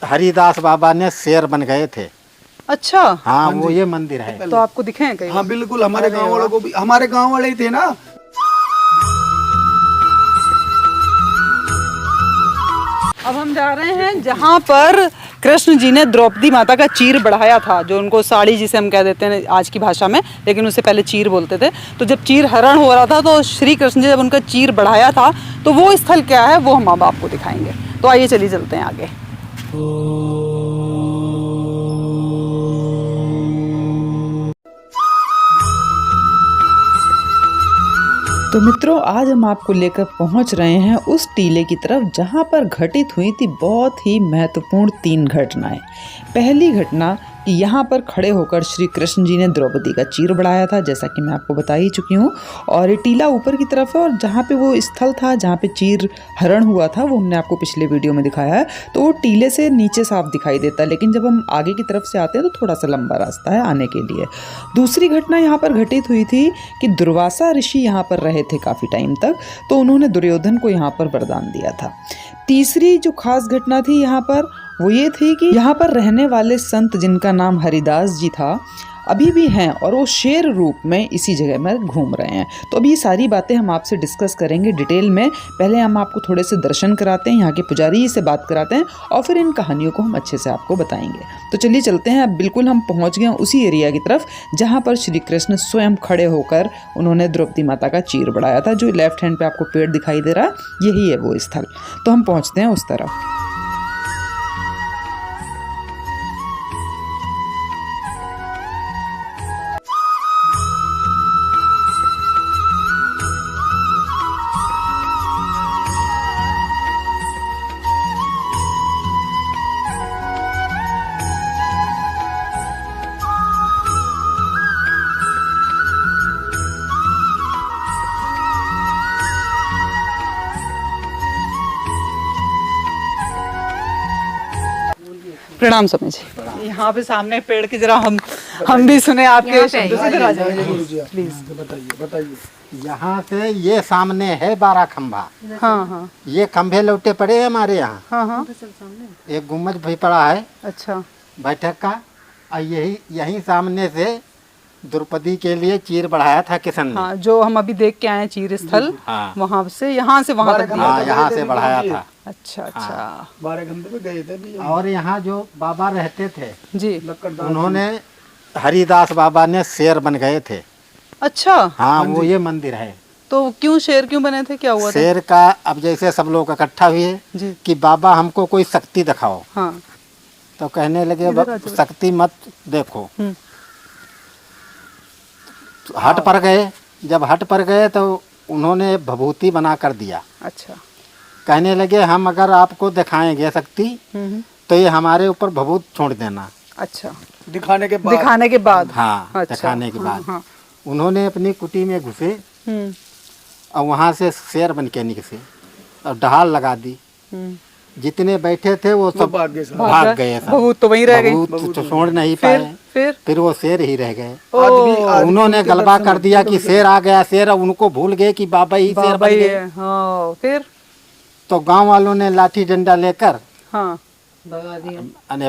हरिदास बाबा ने शेर बन गए थे। अच्छा, हाँ वो ये मंदिर है। तो आपको दिखे हैं कहीं? हाँ बिल्कुल, हमारे गांव वालों को भी, हमारे गांव वाले ही थे ना। अब हम जा रहे हैं जहाँ पर कृष्ण जी ने द्रौपदी माता का चीर बढ़ाया था, जो उनको साड़ी जिसे हम कह देते हैं आज की भाषा में, लेकिन उसे पहले चीर बोलते थे। तो जब चीर हरण हो रहा था तो श्री कृष्ण जी जब उनका चीर बढ़ाया था, तो वो स्थल क्या है वो हम अब आपको दिखाएंगे। तो आइए चलिए चलते हैं आगे। तो मित्रों, आज हम आपको लेकर पहुंच रहे हैं उस टीले की तरफ जहां पर घटित हुई थी बहुत ही महत्वपूर्ण 3 घटनाएं। पहली घटना कि यहाँ पर खड़े होकर श्री कृष्ण जी ने द्रौपदी का चीर बढ़ाया था, जैसा कि मैं आपको बता ही चुकी हूँ। और ये टीला ऊपर की तरफ है और जहाँ पे वो स्थल था जहाँ पे चीर हरण हुआ था वो हमने आपको पिछले वीडियो में दिखाया है। तो वो टीले से नीचे साफ दिखाई देता है, लेकिन जब हम आगे की तरफ से आते हैं तो थोड़ा सा लंबा रास्ता है आने के लिए। दूसरी घटना यहाँ पर घटित हुई थी कि दुर्वासा ऋषि यहाँ पर रहे थे काफ़ी टाइम तक, तो उन्होंने दुर्योधन को यहाँ पर वरदान दिया था। तीसरी जो खास घटना थी यहाँ पर वो ये थी कि यहाँ पर रहने वाले संत जिनका नाम हरिदास जी था अभी भी हैं और वो शेर रूप में इसी जगह में घूम रहे हैं। तो अभी ये सारी बातें हम आपसे डिस्कस करेंगे डिटेल में। पहले हम आपको थोड़े से दर्शन कराते हैं, यहाँ के पुजारी से बात कराते हैं और फिर इन कहानियों को हम अच्छे से आपको बताएंगे। तो चलिए चलते हैं। अब बिल्कुल हम पहुँच गए उसी एरिया की तरफ जहाँ पर श्री कृष्ण स्वयं खड़े होकर उन्होंने द्रौपदी माता का चीर बढ़ाया था। जो लेफ्ट हैंड पे आपको पेड़ दिखाई दे रहा है यही है वो स्थल। तो हम पहुँचते हैं उस तरफ। प्रणाम स्वामी जी। यहाँ पे सामने पेड़ की जरा हम भी सुने आपके शब्द से। इधर आ जाइए प्लीज। बताइए। यहाँ से ये सामने है 12 खंभा। हाँ हाँ ये खंभे लौटे पड़े हैं हमारे यहाँ। हाँ हाँ। एक गुम्बद भी पड़ा है अच्छा बैठक का। और यही सामने से द्रौपदी के लिए चीर बढ़ाया था किशन ने। हाँ, जो हम अभी देख के आए चीर स्थल, हाँ। वहाँ से यहाँ तक दिया। हाँ यहाँ से बढ़ाया था। अच्छा अच्छा 12 घंटे पे गए थे भी। और यहाँ जो बाबा रहते थे जी, उन्होंने हरिदास बाबा ने शेर बन गए थे। अच्छा। हाँ वो ये मंदिर है। तो क्यों शेर क्यों बने थे, क्या हुआ था? शेर का अब जैसे सब लोग इकट्ठा हुए जी कि बाबा हमको कोई शक्ति दिखाओ। हाँ। तो कहने लगे शक्ति मत देखो। तो हट पर गए। जब हट पर गए तो उन्होंने भभूति बना कर दिया। अच्छा। कहने लगे हम अगर आपको दिखाएंगे शक्ति तो ये हमारे ऊपर भभूत छोड़ देना। अच्छा, दिखाने के बाद। हाँ अच्छा। दिखाने के बाद हाँ। उन्होंने अपनी कुटी में घुसे और वहाँ से शेर बन के निकले और ढाल लगा दी। जितने बैठे थे वो सब भाग गए। भभूत तो वहीं रह गई। भभूत तो छोड़ नहीं पाए। फिर वो शेर ही रह गए। उन्होंने गलबा कर दिया कि शेर आ गया शेर। उनको भूल गए कि बाबा ही शेर बन गए। हाँ, फिर तो गांव वालों ने लाठी डंडा लेकर हाँ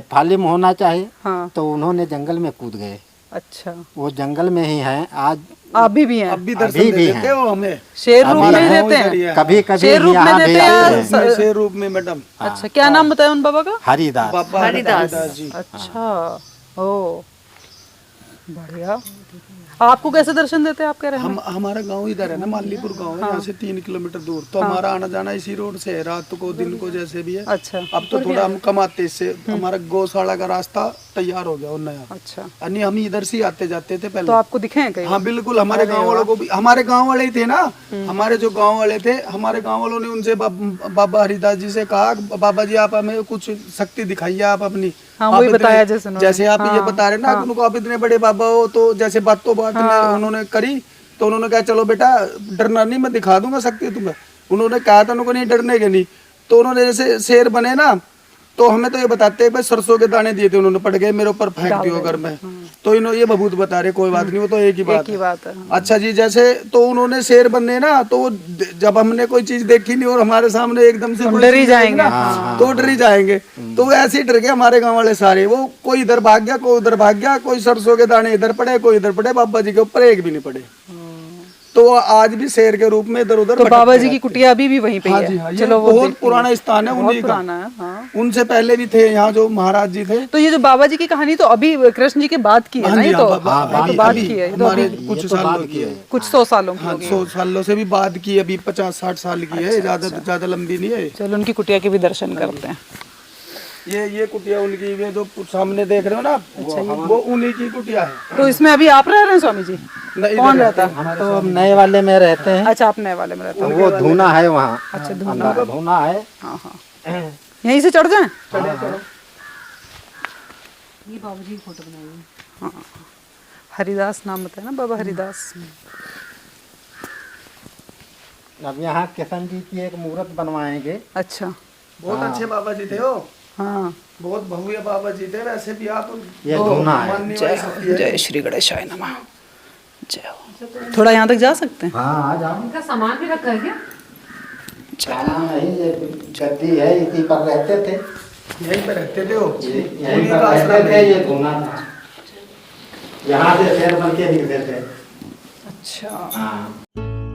फालिम होना चाहिए। हाँ। तो उन्होंने जंगल में कूद गए। अच्छा, वो जंगल में ही हैं आज अभी भी हैं। अभी दर्शन देते हो हमें। शेर रूप में देते हैं। कभी कभी शेर रूप में देते हैं। शेर रूप में मैडम। अच्छा, क्या नाम बताया उन बाबा का? हरिदास। बाबा हरिदास जी। अच्छा, ओ बढ़िया। आपको कैसे दर्शन देते हैं, आप कह रहे हैं? हमारा गांव इधर है ना, मालीपुर गांव है। यहाँ से 3 किलोमीटर दूर। तो हमारा आना जाना इसी रोड से है, रात को दिन को जैसे भी है। अच्छा। अब तो थोड़ा हम कमाते इससे। हमारा गौशाला का रास्ता तैयार हो गया और नया। अच्छा, यानी हम इधर से आते जाते थे पहले। तो आपको दिखे हैं कहीं? हाँ बिल्कुल, हमारे गांव वालों को भी, हमारे गांव वाले ही थे ना। हमारे जो गांव वाले थे, हमारे गांव वालों ने उनसे बाबा हरिदास जी से कहा बाबा जी आप हमें कुछ शक्ति दिखाइए आप अपनी। हाँ, वही बताया जैसे आप ये बता रहे ना उनको, आप इतने बड़े बाबा हो। तो जैसे बातों बात में उन्होंने करी तो उन्होंने कहा चलो बेटा डरना नहीं, मैं दिखा दूंगा शक्ति तुम्हें। उन्होंने कहा था उनको नहीं डरने के नहीं। तो उन्होंने जैसे शेर बने ना, तो हमें तो ये बताते हैं भाई सरसों के दाने दिए थे उन्होंने, पड़ गए मेरे ऊपर फेंक दियो घर में। तो इन्होंने ये बबूत बता रहे, कोई बात नहीं, वो तो एक ही बात है। बात है। अच्छा जी, जैसे तो उन्होंने शेर बनने ना, तो जब हमने कोई चीज देखी नहीं और हमारे सामने एकदम से कोई डर ही चीज़ जाएंगे। देखी ना, तो डर ही जाएंगे। तो वो ऐसे ही डर गए हमारे गांव वाले सारे, वो कोई इधर भाग गया, कोई उधर भाग गया, कोई सरसों के दाने इधर पड़े, कोई इधर पड़े, बाबा जी के ऊपर एक भी नहीं पड़े। तो वो आज भी शेर के रूप में इधर उधर तो बाबा जी की कुटिया अभी भी वहीं पे हाँ ही जी, है। हाँ, ये चलो वो बहुत देखते पुराना हैं। स्थान है, बहुत उन्हीं का। पुराना है। हाँ। उनसे पहले भी थे यहाँ जो महाराज जी थे। तो ये जो बाबा जी की कहानी तो अभी कृष्ण जी के बाद की है ना, ये तो ये तो बाद की है, ये तो हमारे अभी कुछ सालों की है, कुछ 100 सालों की हाँ, होगी। 100 सालों से भी बाद की, अभी 50-60 साल की है, ज्यादा लंबी नहीं है। चलो उनकी कुटिया के भी दर्शन करते हैं। ये कुटिया उनकी, ये जो सामने देख रहे हो ना, वो उन्हीं की कुटिया है। तो इसमें अभी आप रह रहे हैं स्वामी जी? नहीं, कौन रहता है? हम तो नए वाले में रहते हैं। अच्छा, आप नए वाले में रहते हैं। वो धूना है वहाँ। अच्छा, अंदर धूना है। हाँ हाँ, यहीं से चढ़ जाएं? हाँ, हरिदास नाम बताया ना, बाबा हरिदास। अब यहाँ किशन जी की एक मूर्त बनवाएंगे। अच्छा, बहुत अच्छे बाबा जी थे वो, हाँ। बहुत भव्य बाबा जी थे। वैसे भी आप ये धूना है। मानने वाली शक्ति है। जय श्री गणेशाय नमः। जय हो। थोड़ा यहाँ तक जा सकते हैं? हाँ, आ जाओ। इनका सामान भी रखा है क्या? हाँ, नहीं, ये गद्दी है, इसी पर रहते थे। यहीं पे रहते थे वो, यहीं उन्हीं पर का रहते आश्रम थे, है। ये धूना था। यहाँ से शेर बन के निकलते थे। अच्छा। हाँ।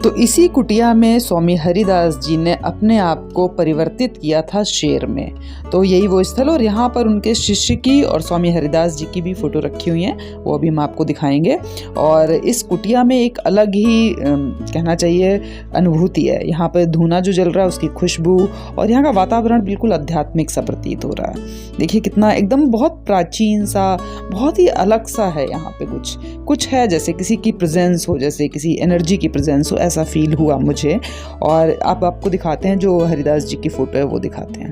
तो इसी कुटिया में स्वामी हरिदास जी ने अपने आप को परिवर्तित किया था शेर में। तो यही वो स्थल, और यहाँ पर उनके शिष्य की और स्वामी हरिदास जी की भी फोटो रखी हुई हैं, वो अभी हम आपको दिखाएंगे। और इस कुटिया में एक अलग ही कहना चाहिए अनुभूति है। यहाँ पर धूना जो जल रहा है उसकी खुशबू, और यहाँ का वातावरण बिल्कुल आध्यात्मिक सा प्रतीत हो रहा है। देखिए कितना एकदम बहुत प्राचीन सा, बहुत ही अलग सा है। यहाँ पे कुछ है, जैसे किसी की प्रेजेंस हो, जैसे किसी एनर्जी की प्रेजेंस हो, ऐसा फील हुआ मुझे। और आप आपको दिखाते हैं जो हरिदास जी की फोटो है वो दिखाते हैं।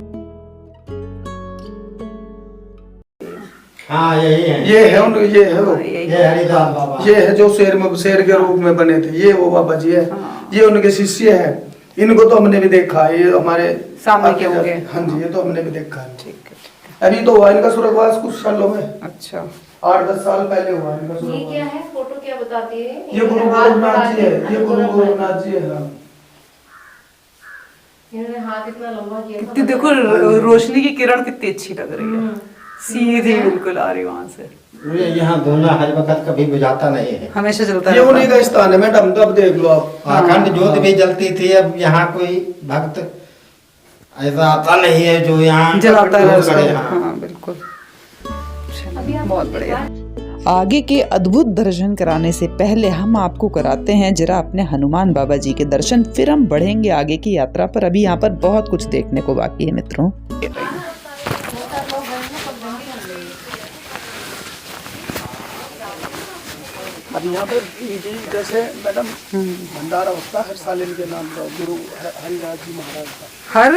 हाँ, यही है। ये है ये है वो, ये हरिदास बाबा। ये है जो शेर के रूप में बने थे, ये वो बाबा जी है। ये उनके शिष्य है। इनको तो हमने भी देखा है, ये हमारे सामने के होंगे। हाँ जी, ये तो हमने भी देखा है। अभी तो हुआ इनका स्वर्गवास कुछ सालों में, अच्छा, 8-10 साल पहले हुआ इनका ये स्वर्गवास। क्या है? फोटो क्या बताती है? ये गुरु गोरखनाथ जी है, ये गुरु गोरखनाथ जी है। हाँ। इन्होंने हाथ इतना लंबा किया था। कितनी देखो रोशनी की किरण कितनी अच्छी लग रही है, सीधी बिल्कुल आ रही वहां से। ये यहाँ धूना हर वक्त कभी बुझाता नहीं है। हमेशा चलता ये रहता उन्हीं का स्थान है मैडम, तो अब देख लो आप। अखंड ज्योत भी जलती थी। अब यहाँ कोई भक्त ऐसा आता नहीं है जो यहाँ जलाता है रोज उसको। करे। हाँ। हाँ बिल्कुल, बहुत बढ़िया। आगे के अद्भुत दर्शन कराने से पहले हम आपको कराते हैं जरा अपने हनुमान बाबा जी के दर्शन, फिर हम बढ़ेंगे आगे की यात्रा पर। अभी यहाँ पर बहुत कुछ देखने को बाकी है मित्रों। अब यहाँ पर जी जैसे मैडम भंडारा होता है हर साल इनके नाम का, गुरु हरिदास जी महाराज का। हर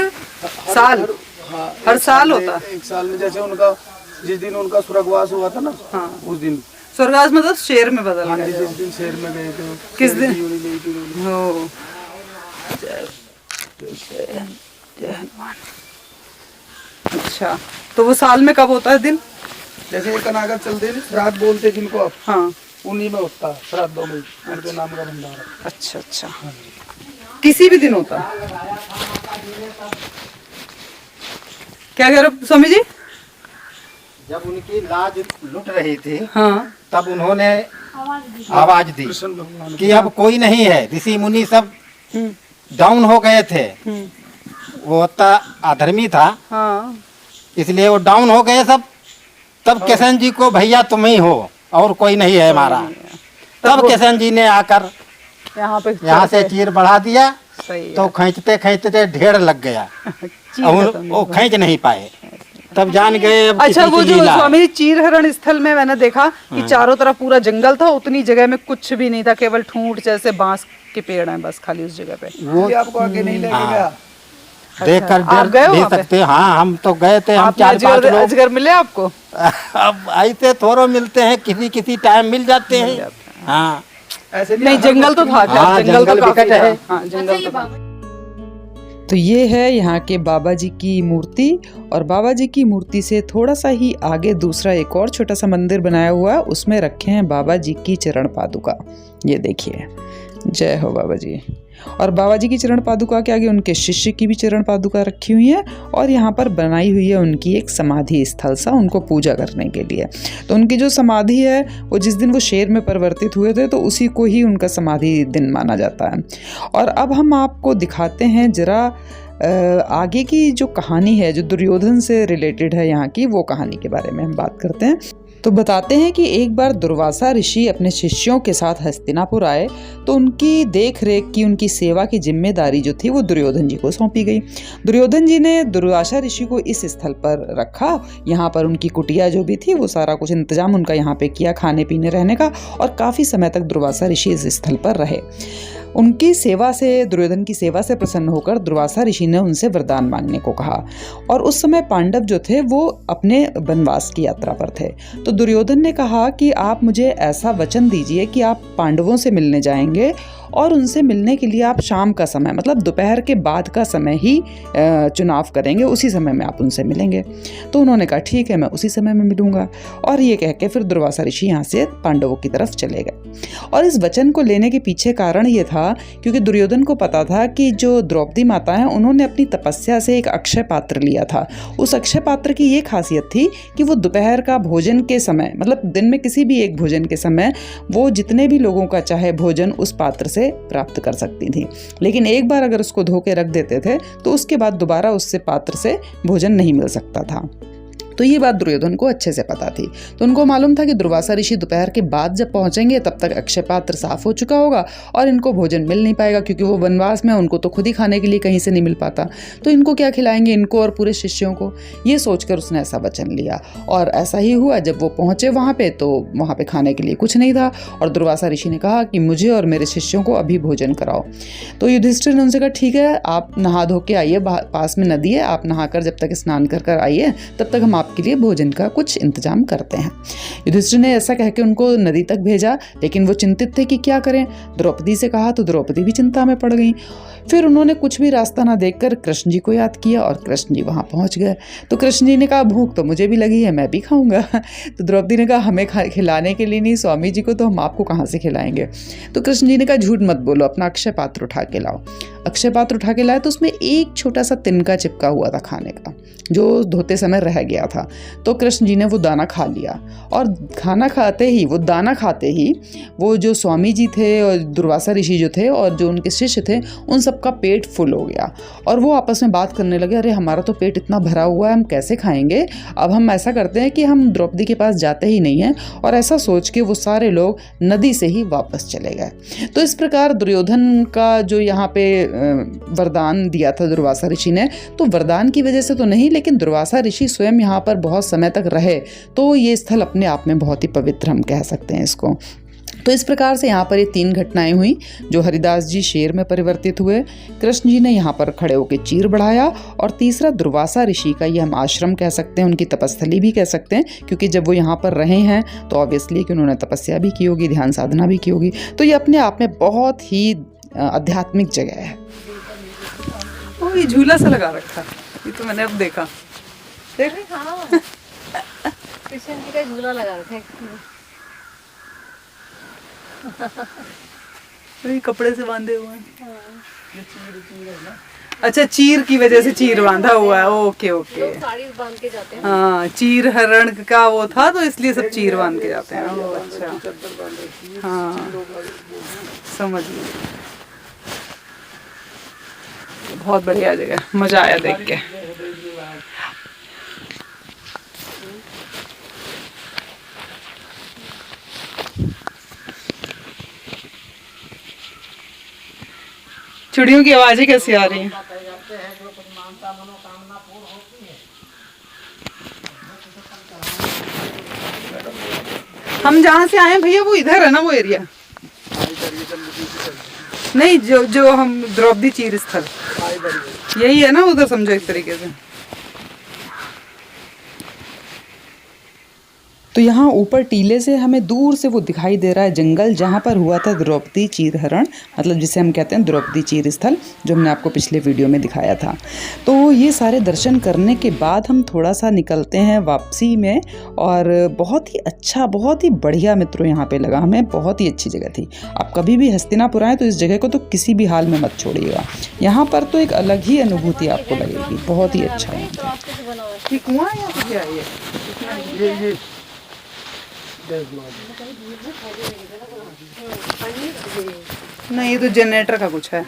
साल? हाँ, हर साल होता है? एक साल में जैसे उनका जिस दिन उनका स्वर्गवास हुआ था ना, हाँ। उस दिन। स्वर्गवास मतलब शेर में बदल हाँ गए? जी, जिस दिन शेर में गए थे। किस दिन? दिन? जय हनुमान। अच्छा, तो वो साल में कब होता है दिन? जैसे एक अनागत चलते हैं, श्राद्ध बोलते हैं जिनको आप, हाँ। उन्हीं में होता है श्राद्धों में उनके नाम का भंडारा। अच्छा अच्छा, किसी भी दिन होता है? क्या कह रहे हो स्वामी जी? जब उनकी लाज लुट रही थी, हाँ। तब उन्होंने आवाज दी कृष्ण भगवान कि अब कोई नहीं है। ऋषि मुनि सब डाउन हो गए थे। वो होता अधर्मी था, हाँ। इसलिए वो डाउन हो गए सब। तब किशन जी को भैया तुम ही हो और कोई नहीं है हमारा। तब किशन जी ने आकर यहाँ से चीर बढ़ा दिया। सही तो खींचते खींचते ढेर लग गया। अब वो खींच नहीं पाए, तब जान गए अब अच्छा, किसी वो की जो लीला है। स्वामी चीरहरण स्थल में मैंने देखा कि चारों तरफ पूरा जंगल था, उतनी जगह में कुछ भी नहीं था, केवल ठूंठ जैसे बांस के पेड़ हैं बस खाली उस जगह पे। वो ये आपको आगे नहीं लेके गया। देख कर आप गए डर हो भी वहाँ पे? सकते हैं। हाँ, हम तो गए थे। हम आपने 4-5 लोग। अजगर मिले आपको? अब ऐसे थोड़े मिलते हैं, किसी किसी टाइम मिल जाते हैं। हाँ, ऐसे नहीं, जंगल तो था। हाँ, जंगल तो जंगल काफी विकट है। था। हाँ, जंगल तो था। तो ये है यहाँ के बाबा जी की मूर्ति, और बाबा जी की मूर्ति से थोड़ा सा ही आगे दूसरा एक और छोटा सा मंदिर बनाया हुआ है, उसमें रखे हैं बाबा जी की चरण पादुका। ये देखिए, जय हो बाबा जी। और बाबा जी की चरण पादुका के आगे उनके शिष्य की भी चरण पादुका रखी हुई है, और यहाँ पर बनाई हुई है उनकी एक समाधि स्थल सा उनको पूजा करने के लिए। तो उनकी जो समाधि है वो जिस दिन वो शेर में परिवर्तित हुए थे तो उसी को ही उनका समाधि दिन माना जाता है। और अब हम आपको दिखाते हैं जरा आगे की जो कहानी है जो दुर्योधन से रिलेटेड है यहाँ की, वो कहानी के बारे में हम बात करते हैं। तो बताते हैं कि एक बार दुर्वासा ऋषि अपने शिष्यों के साथ हस्तिनापुर आए तो उनकी देख रेख की, उनकी सेवा की जिम्मेदारी जो थी वो दुर्योधन जी को सौंपी गई। दुर्योधन जी ने दुर्वासा ऋषि को इस स्थल पर रखा, यहाँ पर उनकी कुटिया जो भी थी वो सारा कुछ इंतजाम उनका यहाँ पे किया, खाने पीने रहने का, और काफ़ी समय तक दुर्वासा ऋषि इस स्थल पर रहे। उनकी सेवा से, दुर्योधन की सेवा से प्रसन्न होकर दुर्वासा ऋषि ने उनसे वरदान मांगने को कहा। और उस समय पांडव जो थे वो अपने वनवास की यात्रा पर थे। तो दुर्योधन ने कहा कि आप मुझे ऐसा वचन दीजिए कि आप पांडवों से मिलने जाएंगे, और उनसे मिलने के लिए आप शाम का समय, मतलब दोपहर के बाद का समय ही चुनाव करेंगे, उसी समय में आप उनसे मिलेंगे। तो उन्होंने कहा ठीक है, मैं उसी समय में मिलूंगा। और ये कह के फिर दुर्वासा ऋषि यहाँ से पांडवों की तरफ चले गए। और इस वचन को लेने के पीछे कारण ये था क्योंकि दुर्योधन को पता था कि जो द्रौपदी माता है उन्होंने अपनी तपस्या से एक अक्षय पात्र लिया था। उस अक्षय पात्र की ये खासियत थी कि वो दोपहर का भोजन के समय, मतलब दिन में किसी भी एक भोजन के समय, वो जितने भी लोगों का चाहे भोजन उस पात्र से प्राप्त कर सकती थी। लेकिन एक बार अगर उसको धो के रख देते थे तो उसके बाद दोबारा उससे पात्र से भोजन नहीं मिल सकता था। तो ये बात दुर्योधन को अच्छे से पता थी। तो उनको मालूम था कि दुर्वासा ऋषि दोपहर के बाद जब पहुंचेंगे तब तक अक्षय पात्र साफ हो चुका होगा और इनको भोजन मिल नहीं पाएगा, क्योंकि वो वनवास में, उनको तो खुद ही खाने के लिए कहीं से नहीं मिल पाता। तो इनको क्या खिलाएंगे, इनको और पूरे शिष्यों को। ये सोचकर उसने ऐसा वचन लिया, और ऐसा ही हुआ। जब वो पहुंचे वहाँ पे तो वहाँ पे खाने के लिए कुछ नहीं था, और दुर्वासा ऋषि ने कहा कि मुझे और मेरे शिष्यों को अभी भोजन कराओ। तो युधिष्ठिर ने उनसे कहा ठीक है, आप नहा धो के आइए, पास में नदी है, आप नहाकर जब तक स्नान कर आइए तब तक हम आपके लिए भोजन का कुछ इंतजाम करते हैं। युधिष्ठिर ने ऐसा कह के उनको नदी तक भेजा, लेकिन वो चिंतित थे कि क्या करें। द्रौपदी से कहा तो द्रौपदी भी चिंता में पड़ गई। फिर उन्होंने कुछ भी रास्ता ना देखकर कृष्ण जी को याद किया, और कृष्ण जी वहाँ पहुँच गए। तो कृष्ण जी ने कहा भूख तो मुझे भी लगी है, मैं भी खाऊंगा। तो द्रौपदी ने कहा हमें खिलाने के लिए नहीं, स्वामी जी को तो हम आपको कहाँ से खिलाएंगे। तो कृष्ण जी ने कहा झूठ मत बोलो, अपना अक्षय पात्र उठा के लाओ। अक्षय पात्र उठा के लाए तो उसमें एक छोटा सा तिनका चिपका हुआ था खाने का, जो धोते समय रह गया था। तो कृष्ण जी ने वो दाना खा लिया, और खाना खाते ही, वो दाना खाते ही, वो जो स्वामी जी थे और दुर्वासा ऋषि जो थे और जो उनके शिष्य थे, उन सबका पेट फुल हो गया। और वो आपस में बात करने लगे, अरे हमारा तो पेट इतना भरा हुआ है, हम कैसे खाएंगे। अब हम ऐसा करते हैं कि हम द्रौपदी के पास जाते ही नहीं हैं। और ऐसा सोच के वो सारे लोग नदी से ही वापस चले गए। तो इस प्रकार दुर्योधन का जो यहाँ पे वरदान दिया था दुर्वासा ऋषि ने, तो वरदान की वजह से तो नहीं, लेकिन दुर्वासा ऋषि स्वयं यहाँ पर बहुत समय तक रहे, तो ये स्थल अपने आप में बहुत ही पवित्र हम कह सकते हैं इसको। तो इस प्रकार से यहाँ पर ये 3 घटनाएं हुई। जो हरिदास जी शेर में परिवर्तित हुए, कृष्ण जी ने यहाँ पर खड़े होकर चीर बढ़ाया, और तीसरा दुर्वासा ऋषि का ये हम आश्रम कह सकते हैं, उनकी तपस्थली भी कह सकते हैं, क्योंकि जब वो यहाँ पर रहे हैं तो ऑब्वियसली कि उन्होंने तपस्या भी की होगी, ध्यान साधना भी की होगी। तो ये अपने आप में बहुत ही आध्यात्मिक जगह है। ओ ये झूला सा लगा रखा, ये तो मैंने अब देखा। देख कृष्ण जी का झूला लगा रखा है। ये कपड़े से बांधे हुए हैं। अच्छा, चीर की वजह से चीर बांधा हुआ है। ओके ओके, साड़ी बांध के जाते हैं। हाँ, चीर हरण का वो था तो इसलिए सब चीर बांध के जाते हैं। ओ अच्छा, हाँ समझ गई। बहुत बढ़िया जगह, मजा आया देख के। चिड़ियों की आवाजें कैसी आ रही हैं? हम जहाँ से आए भैया वो इधर है ना, वो एरिया नहीं, जो हम द्रौपदी चीर स्थल यही है ना, उधर समझो एक तरीके से। तो यहाँ ऊपर टीले से हमें दूर से वो दिखाई दे रहा है जंगल जहाँ पर हुआ था द्रौपदी चीरहरण, मतलब जिसे हम कहते हैं द्रौपदी चीर स्थल, जो हमने आपको पिछले वीडियो में दिखाया था। तो ये सारे दर्शन करने के बाद हम थोड़ा सा निकलते हैं वापसी में, और बहुत ही अच्छा, बहुत ही बढ़िया मित्रों यहाँ पे लगा हमें, बहुत ही अच्छी जगह थी। आप कभी भी हस्तिनापुर आए तो इस जगह को तो किसी भी हाल में मत छोड़िएगा, यहाँ पर तो एक अलग ही अनुभूति आपको लगेगी, बहुत ही अच्छा है। ये कुआं है या तो क्या है ये? नहीं, ये तो जनरेटर का कुछ है,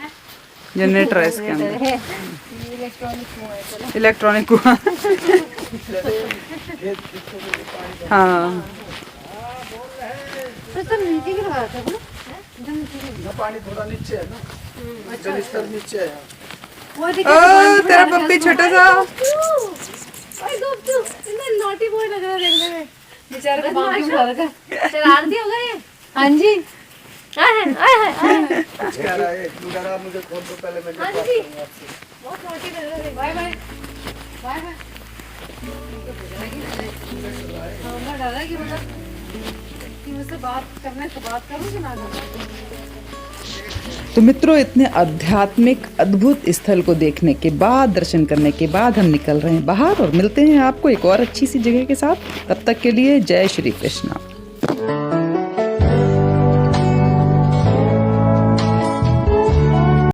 जनरेटर है इसके अंदर, इलेक्ट्रॉनिक कुआं। हाँ, पानी थोड़ा नीचे है ना, जल स्तर नीचे है। ओ तेरा पप्पी छोटा सा। नॉटी बॉय लग रहा है देखने में, बेचारे को बांध के उठा रखा है। शरारती हो गए। हाँ जी, कुछ कह रहा है, तू डरा मुझे फोन तो पहले मैं हाँ जी, बहुत नॉटी लग रहा है। Bye bye bye bye. मैं डरा कि मतलब कि मुझसे बात करने तो बात करूँ कि ना करूँ। तो मित्रों, इतने आध्यात्मिक अद्भुत स्थल को देखने के बाद, दर्शन करने के बाद हम निकल रहे हैं बाहर और मिलते हैं आपको एक और अच्छी सी जगह के साथ। तब तक के लिए जय श्री कृष्णा।